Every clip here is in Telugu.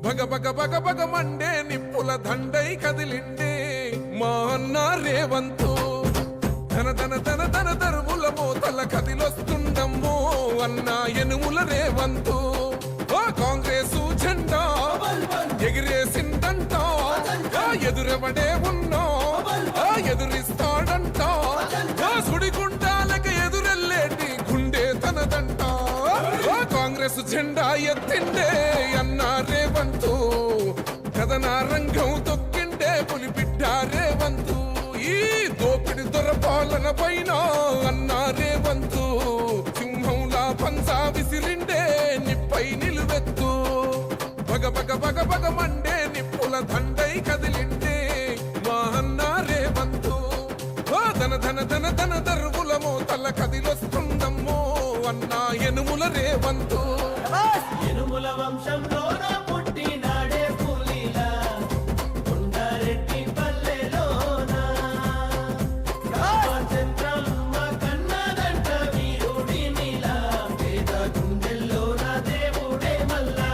భగ భగ భగ భగ మండే నిప్పుల దండై కదిలిండే మా అన్న రేవంతు ధన ధన ధన ధన దరువుల మోతల కదిలొస్తుండమ్మో అన్న ఎనుముల రేవంతు కాంగ్రెసు జెండా ఎగిరేసిందంట ఎదురెవడే ఉన్నా ఎదురిస్తాడంట సుడిగుండాలకి ఎదురెల్లేటి గుండె తనదంట కాంగ్రెస్ జెండా ఎత్తిండే అన్న రేవంతు కథన రంగం తొక్కిండే పులిబిడ్డ రేవంతు ఈ దోపిడి దొరపాలన పైన అన్న రేవంతు సింహంలా పంచా విసిరిండే నిప్పై నిలువెత్తు భగ భగ భగ భగ మండే నిప్పుల దండై కదిలిండే మా అన్న రేవంతు ధన ధన ధన ధన దరువుల మోతల కదిలొస్తుందమ్మో అన్న ఎనుముల రేవంతు ఎనుముల వంశంలో పుట్టినాడే పులిలా కొండారెడ్డి పల్లెలోన రామచంద్రమ్మ కన్నదంట వీరుడినిలా పేద గుండెల్లోన దేవుడే మల్లా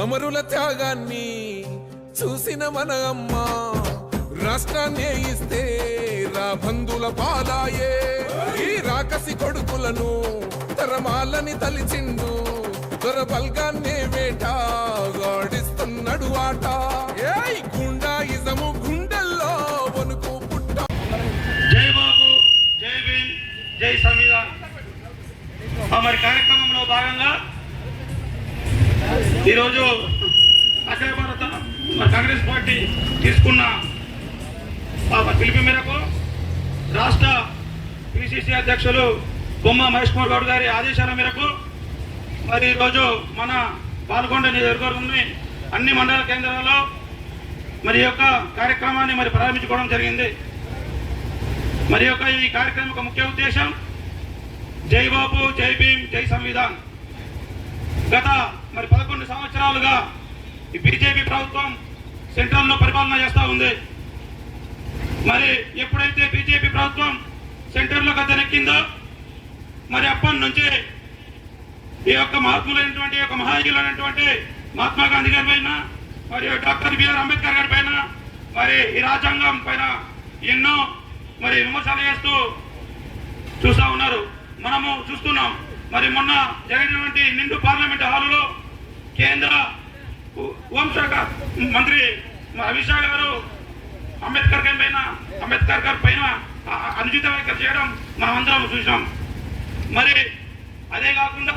అమరుల త్యాగాన్ని చూసిన మన అమ్మ రాష్ట్రాన్ని ఇస్తే రా బంధుల పాలాయే ఈ రాకసి కొడుకులను తరమాలని తలిచిండు దొర బల్గాన్నే వేట గాడిస్తున్నాడు ఆట ఏయ్ గుండాయిజము గుండెల్లో వణుకు పుట్ట. జై బాబు, జై భీమ్, జై సంవిధాన్. మరి కార్యక్రమంలో భాగంగా ఈరోజు అఖిల భారత కాంగ్రెస్ పార్టీ తీసుకున్న పిలుపు మేరకు రాష్ట్ర పిసిసి అధ్యక్షులు బొమ్మ మహేష్ కుమార్ గౌడ్ గారి ఆదేశాల మేరకు మరి ఈరోజు మన పాల్గొండ నియోజకవర్గంలోని అన్ని మండల కేంద్రాల్లో మరి యొక్క కార్యక్రమాన్ని మరి ప్రారంభించుకోవడం జరిగింది. మరి యొక్క ఈ కార్యక్రమం యొక్క ముఖ్య ఉద్దేశం జై బాబు, జై భీమ్, జై సంవిధాన్. గత మరి 11 సంవత్సరాలుగా ఈ బీజేపీ ప్రభుత్వం సెంట్రల్లో పరిపాలన చేస్తూ ఉంది. మరి ఎప్పుడైతే బీజేపీ ప్రభుత్వం సెంటర్లో గద్దెనెక్కిందో మరి అప్పటి నుంచి ఈ యొక్క మహాత్ములైనటువంటి యొక్క మహాయులైనటువంటి మహాత్మా గాంధీ గారి పైన మరి డాక్టర్ బిఆర్ అంబేద్కర్ గారి పైన మరి ఈ రాజ్యాంగం పైన ఎన్నో మరి విమర్శలు చేస్తూ చూస్తూ ఉన్నారు. మనము చూస్తున్నాం. మరి మొన్న జరిగినటువంటి నిండు పార్లమెంట్ హాలులో కేంద్ర హోంశాఖ మంత్రి అమిత్ షా గారు అంబేద్కర్ గారి పైన అనుచిత వ్యాఖ్యలు చేయడం మనం అందరం చూసాం. మరి అదే కాకుండా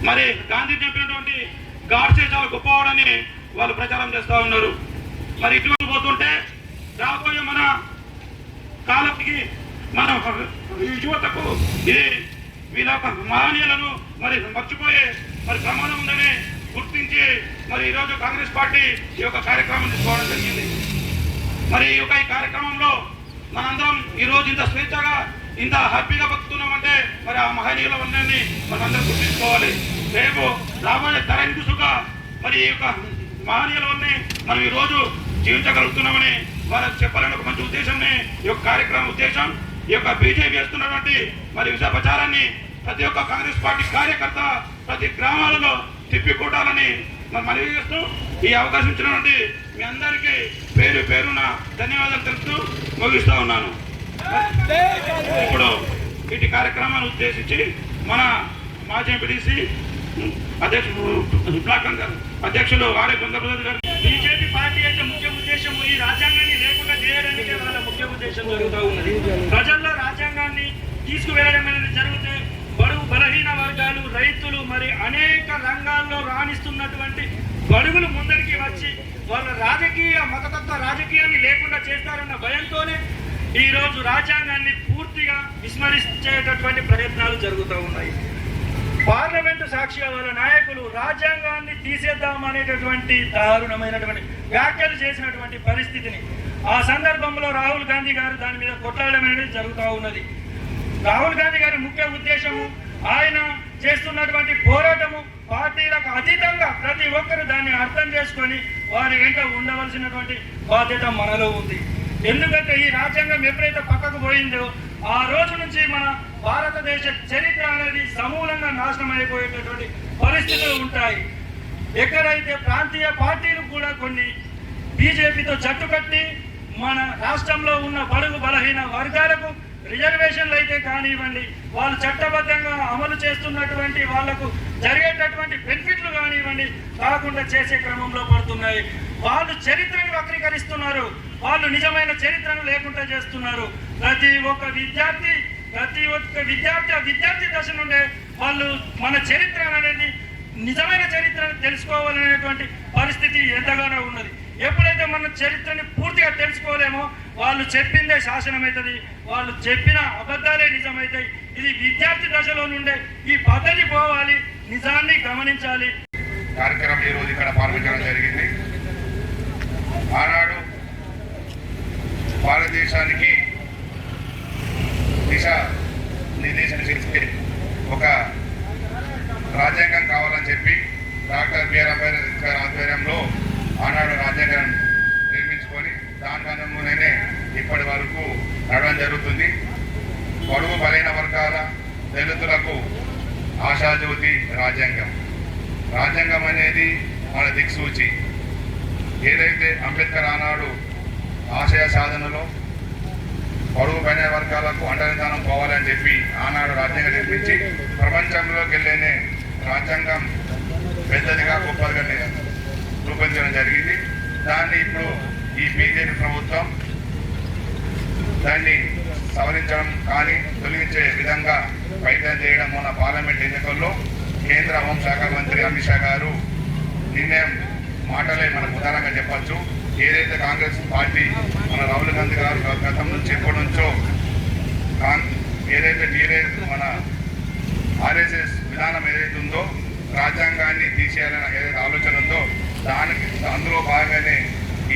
మరి గాంధీ చెప్పినటువంటి గాడ్సే చాలా గొప్పవాడని వాళ్ళు ప్రచారం చేస్తూ ఉన్నారు. మరి ఇటువంటి పోతుంటే రాబోయే మన కాలానికి మన యువతకు ఇది వీళ్ళ మహనీయులను మరి మర్చిపోయే మరి ప్రమాదం ఉందని గుర్తించి మరి ఈరోజు కాంగ్రెస్ పార్టీ ఈ యొక్క కార్యక్రమం తీసుకోవడం జరిగింది. మరి ఈ యొక్క ఈ కార్యక్రమంలో మనందరం ఈరోజు ఇంత స్వేచ్ఛగా ఇంత హ్యాపీగా బతుకుతున్నామంటే మరి ఆ మహనీయుల ఉన్నన్ని మనం అందరం గుర్తించుకోవాలి. రేపు రాబోయే తరం దిశగా మరి ఈ యొక్క మహనీయులన్నీ మనం ఈరోజు జీవించగలుగుతున్నామని వాళ్ళకి చెప్పాలని ఒక మంచి ఉద్దేశంని ఈ యొక్క కార్యక్రమం ఉద్దేశం. ఈ యొక్క బీజేపీ చేస్తున్నటువంటి మరి విష ప్రచారాన్ని ప్రతి ఒక్క కాంగ్రెస్ పార్టీ కార్యకర్త ప్రతి గ్రామాలలో తిప్పికొట్టాలని మనవి చేస్తూ ఈ అవకాశం ఇచ్చినటువంటి మీ అందరికీ పేరు పేరున ధన్యవాదాలు తెలుపుతూ ముగిస్తూ ఉన్నాను. ఇప్పుడు వీటి కార్యక్రమాన్ని ఉద్దేశించి మన మాజీ ఎంపీటీసీ అధ్యక్షులు ఆడే చంద్రప్రసాద్ గారు. బీజేపీ పార్టీ యొక్క ముఖ్య ఉద్దేశం ఈ రాజ్యాంగాన్ని లేకుండా చేయడానికి వాళ్ళ ముఖ్య ఉద్దేశం జరుగుతూ ఉన్నది. ప్రజల్లో రాజ్యాంగాన్ని తీసుకువెళ్ళడం అనేది జరిగితే బడుగు బలహీన వర్గాలు, రైతులు మరి అనేక రంగాల్లో రాణిస్తున్నటువంటి బడుగులు ముందరికి వచ్చి వాళ్ళ రాజకీయ మతతత్వ రాజకీయాన్ని లేకుండా చేస్తారన్న భయంతోనే ఈరోజు రాజ్యాంగాన్ని పూర్తిగా విస్మరించేటటువంటి ప్రయత్నాలు జరుగుతూ ఉన్నాయి. పార్లమెంటు సాక్షిగా వాళ్ళ నాయకులు రాజ్యాంగాన్ని తీసేద్దామనేటటువంటి దారుణమైనటువంటి వ్యాఖ్యలు చేసినటువంటి పరిస్థితిని ఆ సందర్భంలో రాహుల్ గాంధీ గారు దాని మీద కొట్లాడడం అనేది జరుగుతూ ఉన్నది. రాహుల్ గాంధీ గారి ముఖ్య ఉద్దేశము ఆయన చేస్తున్నటువంటి పోరాటము పార్టీలకు అతీతంగా ప్రతి ఒక్కరు దాన్ని అర్థం చేసుకొని వారి వెంట ఉండవలసినటువంటి బాధ్యత మనలో ఉంది. ఎందుకంటే ఈ రాజ్యాంగం ఎప్పుడైతే పక్కకు పోయిందో ఆ రోజు నుంచి మన భారతదేశ చరిత్ర అనేది సమూలంగా నాశనం అయిపోయేటటువంటి పరిస్థితులు ఉంటాయి. ఎక్కడైతే ప్రాంతీయ పార్టీలు కూడా కొన్ని బీజేపీతో జట్టు కట్టి మన రాష్ట్రంలో ఉన్న బడుగు బలహీన వర్గాలకు రిజర్వేషన్లు అయితే కానివ్వండి, వాళ్ళు చట్టబద్ధంగా అమలు చేస్తున్నటువంటి వాళ్లకు జరిగేటటువంటి బెనిఫిట్లు కానివ్వండి కాకుండా చేసే క్రమంలో పడుతున్నాయి. వాళ్ళు చరిత్రను వక్రీకరిస్తున్నారు, వాళ్ళు నిజమైన చరిత్రను లేకుండా చేస్తున్నారు. ప్రతి ఒక్క విద్యార్థి ఆ విద్యార్థి దశ నుండే వాళ్ళు మన చరిత్ర అనేది నిజమైన చరిత్రను తెలుసుకోవాలనేటువంటి పరిస్థితి ఎంతగానో ఉన్నది. ఎప్పుడైతే మన చరిత్రని పూర్తిగా తెలుసుకోలేమో వాళ్ళు చెప్పిందే శాసనం అవుతుంది, వాళ్ళు చెప్పిన అబద్ధాలే నిజమవుతాయి. ఇది విద్యార్థి దశలో నుండే ఈ పద్ధతి పోవాలి, నిజాన్ని గమనించాలి. కార్యక్రమం ఈ రోజు ఇక్కడ పాల్గొనడం జరిగింది. ఆనాడు భారతదేశానికి దిశ నిర్దేశం చేసే ఒక రాజ్యాంగం కావాలని చెప్పి డాక్టర్ బిఆర్ అంబేద్కర్ ఆధ్వర్యంలో ఆనాడు రాజ్యాంగం నిర్మించుకొని దాని అనుగుణంగానే ఇప్పటి వరకు నడవడం జరుగుతుంది. పొడుగు బలైన వర్గాల దళితులకు ఆశాజ్యోతి రాజ్యాంగం. రాజ్యాంగం అనేది మన దిక్సూచి. ఏదైతే అంబేద్కర్ ఆనాడు ఆశయ సాధనలో పొడుగు బలైన వర్గాలకు అండనిదానం పోవాలని చెప్పి ఆనాడు రాజ్యాంగం నిర్మించి ప్రపంచంలోకి వెళ్ళేనే రాజ్యాంగం పెద్దదిగా గొప్పదిగా రూపొందించడం జరిగింది. దాన్ని ఇప్పుడు ఈ బీజేపీ ప్రభుత్వం దాన్ని సవరించడం కానీ తొలగించే విధంగా ప్రయత్నం చేయడం మొన్న పార్లమెంట్ ఎన్నికల్లో కేంద్ర హోంశాఖ మంత్రి అమిత్ షా గారు నిర్ణయం మాటలే మనకు ఉదాహరణగా చెప్పచ్చు. ఏదైతే కాంగ్రెస్ పార్టీ మన రాహుల్ గాంధీ గారు గతం నుంచి ఎప్పటి నుంచో ఏదైతే మన ఆర్ఎస్ఎస్ విధానం ఏదైతే ఉందో రాజ్యాంగాన్ని తీసేయాలని ఏదైతే ఆలోచన ఉందో అందులో భాగంగానే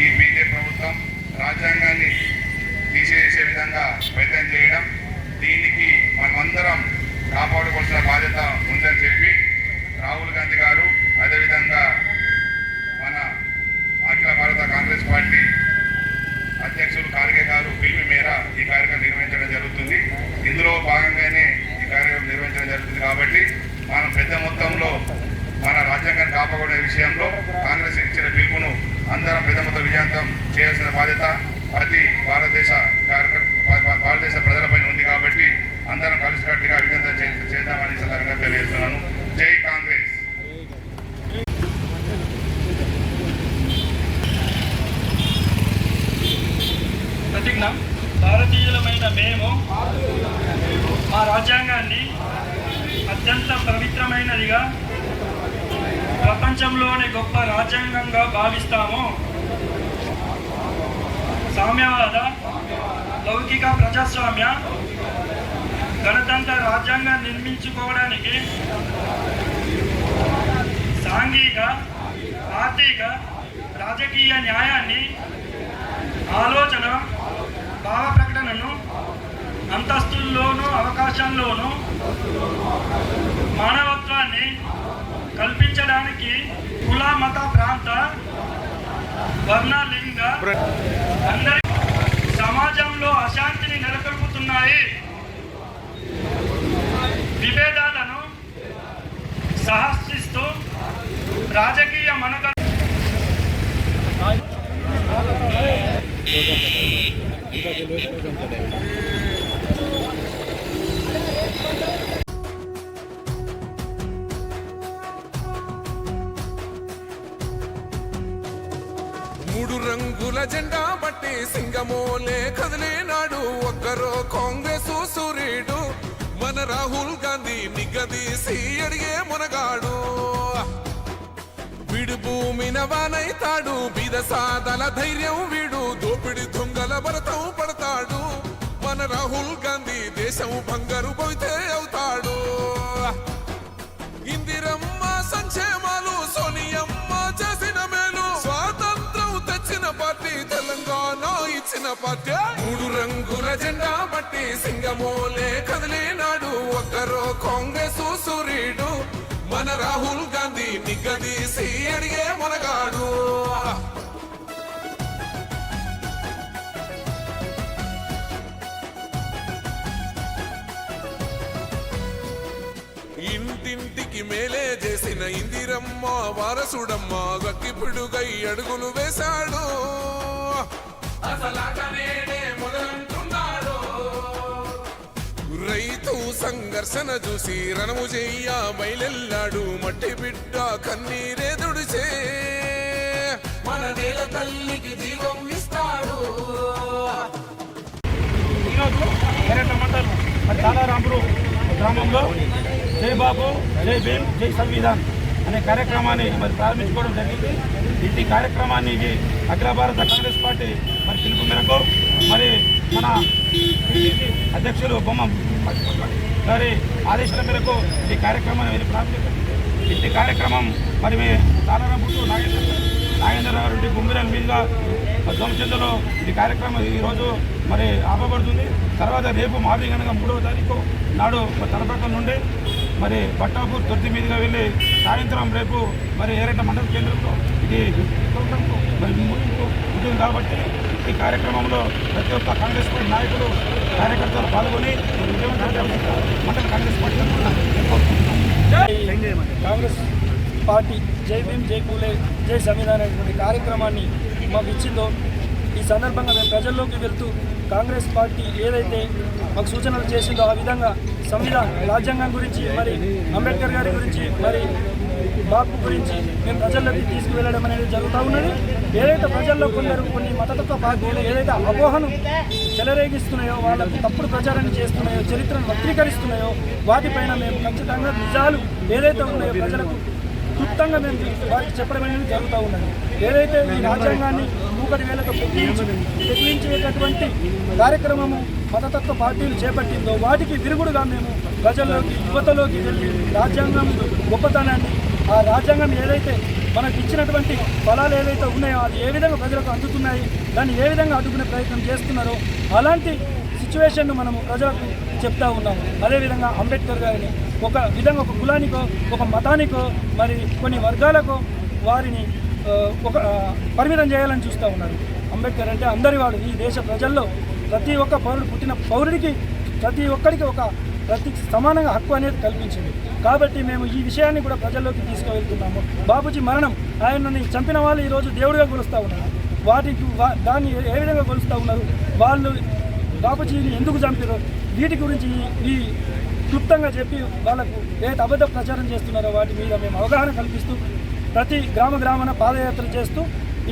ఈ బీజేపీ ప్రభుత్వం రాజ్యాంగాన్ని తీసేసే విధంగా ప్రయత్నం చేయడం, దీనికి మనమందరం కాపాడుకోవాల్సిన బాధ్యత ఉందని చెప్పి రాహుల్ గాంధీ గారు అదేవిధంగా మన అఖిల భారత కాంగ్రెస్ పార్టీ అధ్యక్షులు ఖార్గే గారు పిలుపు మేర ఈ కార్యక్రమం నిర్వహించడం జరుగుతుంది. ఇందులో భాగంగానే ఈ కార్యక్రమం నిర్వహించడం జరుగుతుంది. కాబట్టి మనం పెద్ద మొత్తంలో మన రాజ్యాంగాన్ని కాపాడే విషయంలో కాంగ్రెస్ ఇచ్చిన పిలుపును అందరం పెద్ద మొత్తం విజయవంతం చేయాల్సిన బాధ్యత ప్రతి భారతదేశ ప్రజలపైన ఉంది. కాబట్టి అందరం కలిసికట్టుగా విజయవంతం చేద్దామని సందర్భంగా తెలియజేస్తున్నాను. జై కాంగ్రెస్. ప్రతిజ్ఞ. భారతీయులమైన మేము మా రాజ్యాంగాన్ని అత్యంత పవిత్రమైనదిగా ప్రపంచంలోని గొప్ప రాజ్యాంగంగా భావిస్తాము. సామ్యవాద, లౌకిక ప్రజాస్వామ్య, గణతంత్ర రాజ్యాంగాన్ని నిర్మించుకోవడానికి సాంఘిక, ఆర్థిక, రాజకీయ న్యాయాన్ని, ఆలోచన, భావ ప్రకటనను, అంతస్తుల్లోనూ అవకాశంలోనూ మానవత్వాన్ని కల్పించడానికి కుల, మత, ప్రాంత, వర్ణ, లింగ అందరి సమాజంలో అశాంతిని నెలకొల్పుతున్నాయి. విభేదాలను సహసిస్తూ రాజకీయ మనుగడ మూడు రంగుల జెండా బట్టి సింగమోలే కదిలేనాడు ఒక్కరో కాంగ్రెసు సూర్యుడు మన రాహుల్ గాంధీ నిగదీసి అడిగే మునగాడు. వీడు భూమిన వానైతాడు, బీద సాదల ధైర్యం వీడు, దోపిడి దొంగల భరతం పడతాడు. మన రాహుల్ గాంధీ దేశం బంగారు పోతే అవుతాడు. ఇందిరమ్మ సంక్షేమాలు సోనియమ్మ చేసిన మేలు, స్వాతంత్రం తెచ్చిన పార్టీ తెలంగాణ ఇచ్చిన పార్టీ. మూడు రంగుల జెండా బట్టి సింగమోలే కదిలేనాడు ఒక్కరో కాంగ్రెసు సూర్యుడు ఇంటింటికి మేలే చేసిన ఇందిరమ్మ వారసుడమ్మ గక్కిపిడుగై అడుగులు వేశాడు అసలాట నేడే మొదలంటున్నాడు రైతు సంఘర్షణ చూసి రణము చెయ్య బయలెల్లాడు మట్టి బిడ్డ కన్నీరే దుడిచే మన నేల తల్లికి దీపం ఇస్తాడు ఈరోజు ఎర్రట మండలం తాళారాంపూర్ గ్రామంలో జై బాబు జై భీమ్ జై సంవిధాన్ అనే కార్యక్రమాన్ని మరి ప్రారంభించుకోవడం జరిగింది. ఈ కార్యక్రమాన్ని అఖిల భారత కాంగ్రెస్ పార్టీ మరి పిలుపు మేరకు మరి మన పిసిసి అధ్యక్షులు బొమ్మ గారి ఆదేశాల మేరకు ఈ కార్యక్రమాన్ని ప్రారంభించారు. ఈ కార్యక్రమం మరి తాళారాంపూర్ నాగేంద్రరావు రెడ్డి గుమ్మిరాల మీదుగా సోమచంద్రలో ఈ కార్యక్రమం ఈరోజు మరి ఆపబడుతుంది. తర్వాత రేపు మార్నింగ్ అనగా 3వ తారీఖు నాడు తలపక్క నుండి మరి బట్టాపూర్ తొర్తి మీదుగా వెళ్ళి సాయంత్రం రేపు మరి ఏరట మండల కేంద్రంలో ఇది మరి ఉంటుంది కాబట్టి ఈ కార్యక్రమంలో ప్రతి ఒక్క కాంగ్రెస్ పార్టీ నాయకులు కార్యకర్తలు పాల్గొని మండల కాంగ్రెస్ పార్టీ కాంగ్రెస్ పార్టీ జై భీమ్ జై పూలే జై సంవిధాన్ అనేటువంటి కార్యక్రమాన్ని మాకు ఇచ్చిందో ఈ సందర్భంగా మేము ప్రజల్లోకి వెళ్తూ కాంగ్రెస్ పార్టీ ఏదైతే మాకు సూచనలు చేసిందో ఆ విధంగా రాజ్యాంగం గురించి మరి అంబేద్కర్ గారి గురించి మరి బాపు గురించి మేము ప్రజల్లోకి తీసుకువెళ్ళడం అనేది జరుగుతూ ఉన్నది. ఏదైతే ప్రజల్లో కొన్ని మతతత్వ పార్టీలు ఏదైతే అపోహను చెలరేగిస్తున్నాయో వాళ్ళకు తప్పుడు ప్రచారాన్ని చేస్తున్నాయో చరిత్రను వక్రీకరిస్తున్నాయో వాటిపైన మేము ఖచ్చితంగా నిజాలు ఏదైతే ఉన్నాయో ప్రజలకు క్లుప్తంగా మేము వారికి చెప్పడం అనేది జరుగుతూ ఉన్నది. ఏదైతే ఈ రాజ్యాంగాన్ని మూకటి వేలతో పెకిలించేటటువంటి కార్యక్రమము మతతత్వ పార్టీలు చేపట్టిందో వాటికి విరుగుడుగా మేము ప్రజల్లోకి యువతలోకి వెళ్ళి రాజ్యాంగం గొప్పతనాన్ని ఆ రాజ్యాంగం ఏదైతే మనకు ఇచ్చినటువంటి ఫలాలు ఏవైతే ఉన్నాయో అది ఏ విధంగా ప్రజలకు అందుతున్నాయి దాన్ని ఏ విధంగా అడ్డుకునే ప్రయత్నం చేస్తున్నారో అలాంటి సిచ్యువేషన్ను మనము ప్రజలకు చెప్తా ఉన్నాము. అదేవిధంగా అంబేద్కర్ గారిని ఒక విధంగా ఒక కులానికో ఒక మతానికో మరి కొన్ని వర్గాలకో వారిని ఒక పరిమితం చేయాలని చూస్తూ ఉన్నారు. అంబేద్కర్ అంటే అందరి వాడు. ఈ దేశ ప్రజల్లో ప్రతి ఒక్క పౌరుడు పుట్టిన పౌరుడికి ప్రతి ఒక్కరికి ప్రతి సమానంగా హక్కు అనేది కల్పించింది. కాబట్టి మేము ఈ విషయాన్ని కూడా ప్రజల్లోకి తీసుకువెళ్తున్నాము. బాపూజీ మరణం ఆయనని చంపిన వాళ్ళు ఈరోజు దేవుడిగా కొలుస్తూ ఉన్నారు. దాన్ని ఏ విధంగా కొలుస్తూ ఉన్నారు, వాళ్ళు బాపూజీని ఎందుకు చంపారో వీటి గురించి ఈ క్లుప్తంగా చెప్పి వాళ్ళకు ఏదైతే అబద్ధ ప్రచారం చేస్తున్నారో వాటి మీద మేము అవగాహన కల్పిస్తూ ప్రతి గ్రామాన పాదయాత్ర చేస్తూ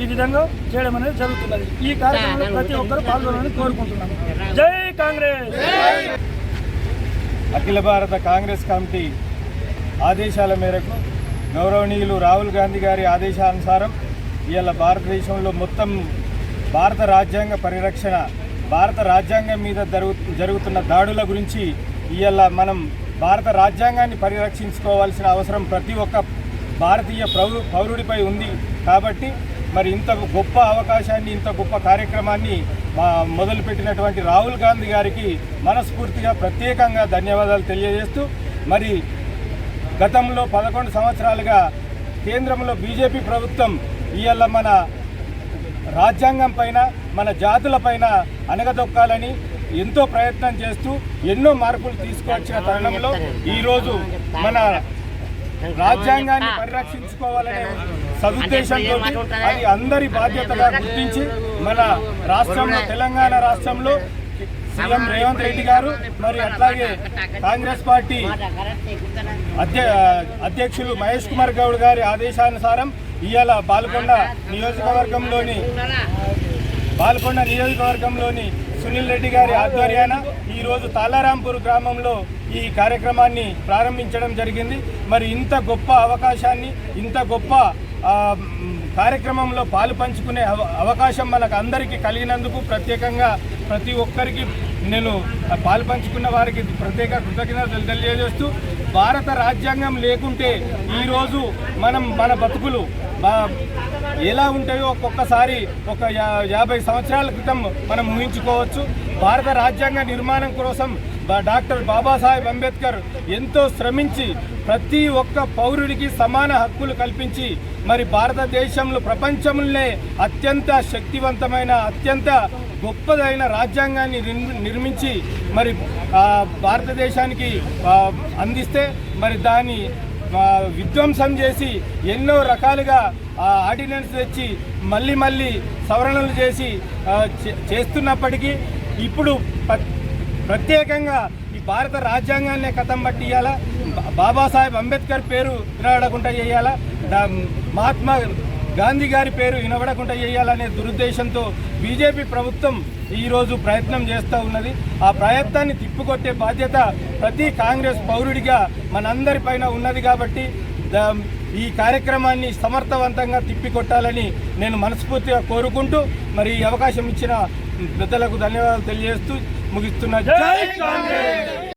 ఈ విధంగా చేయడం అనేది జరుగుతున్నది. ఈ కార్యక్రమంలో ప్రతి ఒక్కరూ పాల్గొనాలని కోరుకుంటున్నాను. జై కాంగ్రెస్. అఖిల భారత కాంగ్రెస్ కమిటీ ఆదేశాల మేరకు గౌరవనీయులు రాహుల్ గాంధీ గారి ఆదేశానుసారం ఇవాళ భారతదేశంలో మొత్తం భారత రాజ్యాంగ పరిరక్షణ, భారత రాజ్యాంగం మీద జరుగుతున్న దాడుల గురించి ఇవాళ మనం భారత రాజ్యాంగాన్ని పరిరక్షించుకోవాల్సిన అవసరం ప్రతి ఒక్క భారతీయ పౌరుడిపై ఉంది. కాబట్టి మరి ఇంత గొప్ప అవకాశాన్ని, ఇంత గొప్ప కార్యక్రమాన్ని మొదలుపెట్టినటువంటి రాహుల్ గాంధీ గారికి మనస్ఫూర్తిగా ప్రత్యేకంగా ధన్యవాదాలు తెలియజేస్తూ, మరి గతంలో 11 సంవత్సరాలుగా కేంద్రంలో బీజేపీ ప్రభుత్వం ఇవాళ మన రాజ్యాంగం పైన, మన జాతుల పైన అణగదొక్కాలని ఎంతో ప్రయత్నం చేస్తూ ఎన్నో మార్పులు తీసుకొచ్చిన తరుణంలో ఈరోజు మన రాజ్యాంగాన్ని పరిరక్షించుకోవాలనే సదుద్దేశంతో అది అందరి బాధ్యతగా గుర్తించి మన రాష్ట్రంలో, తెలంగాణ రాష్ట్రంలో సీఎం రేవంత్ రెడ్డి గారు మరి అట్లాగే కాంగ్రెస్ పార్టీ అధ్యక్షులు మహేష్ కుమార్ గౌడ్ గారి ఆదేశానుసారం ఇవాళ బాల్కొండ నియోజకవర్గంలోని సునీల్ రెడ్డి గారి ఆధ్వర్యాన ఈరోజు తాళారాంపూర్ గ్రామంలో ఈ కార్యక్రమాన్ని ప్రారంభించడం జరిగింది. మరి ఇంత గొప్ప అవకాశాన్ని, ఇంత గొప్ప కార్యక్రమంలో పాలు పంచుకునే అవకాశం మనకు అందరికీ కలిగినందుకు ప్రత్యేకంగా ప్రతి ఒక్కరికి నేను పాలు పంచుకున్న వారికి ప్రత్యేక కృతజ్ఞతలు తెలియజేస్తూ, భారత రాజ్యాంగం లేకుంటే ఈరోజు మన బతుకులు ఎలా ఉంటాయో ఒక్కొక్కసారి ఒక 50 సంవత్సరాల క్రితం మనం ఊహించుకోవచ్చు. భారత రాజ్యాంగ నిర్మాణం కోసం డాక్టర్ బాబాసాహెబ్ అంబేద్కర్ ఎంతో శ్రమించి ప్రతి ఒక్క పౌరుడికి సమాన హక్కులు కల్పించి మరి భారతదేశంలో ప్రపంచంలో అత్యంత శక్తివంతమైన, అత్యంత గొప్పదైన రాజ్యాంగాన్ని నిర్మించి మరి భారతదేశానికి అందిస్తే మరి దాన్ని విధ్వంసం చేసి ఎన్నో రకాలుగా ఆర్డినెన్స్ తెచ్చి మళ్ళీ సవరణలు చేసి చేస్తున్నప్పటికీ ఇప్పుడు ప్రత్యేకంగా ఈ భారత రాజ్యాంగాన్నే కథం పట్టి ఇవ్వాలా, బాబాసాహెబ్ అంబేద్కర్ పేరు వినబడకుండా చేయాలా, మహాత్మా గాంధీ గారి పేరు వినబడకుండా చేయాలనే దురుద్దేశంతో బీజేపీ ప్రభుత్వం ఈరోజు ప్రయత్నం చేస్తూ ఉన్నది. ఆ ప్రయత్నాన్ని తిప్పికొట్టే బాధ్యత ప్రతి కాంగ్రెస్ పౌరుడిగా మనందరిపైన ఉన్నది. కాబట్టి ఈ కార్యక్రమాన్ని సమర్థవంతంగా తిప్పికొట్టాలని నేను మనస్ఫూర్తిగా కోరుకుంటూ మరి ఈ అవకాశం ఇచ్చిన పెద్దలకు ధన్యవాదాలు తెలియజేస్తూ ముగిస్తున్నా. జై కాంగ్రెస్.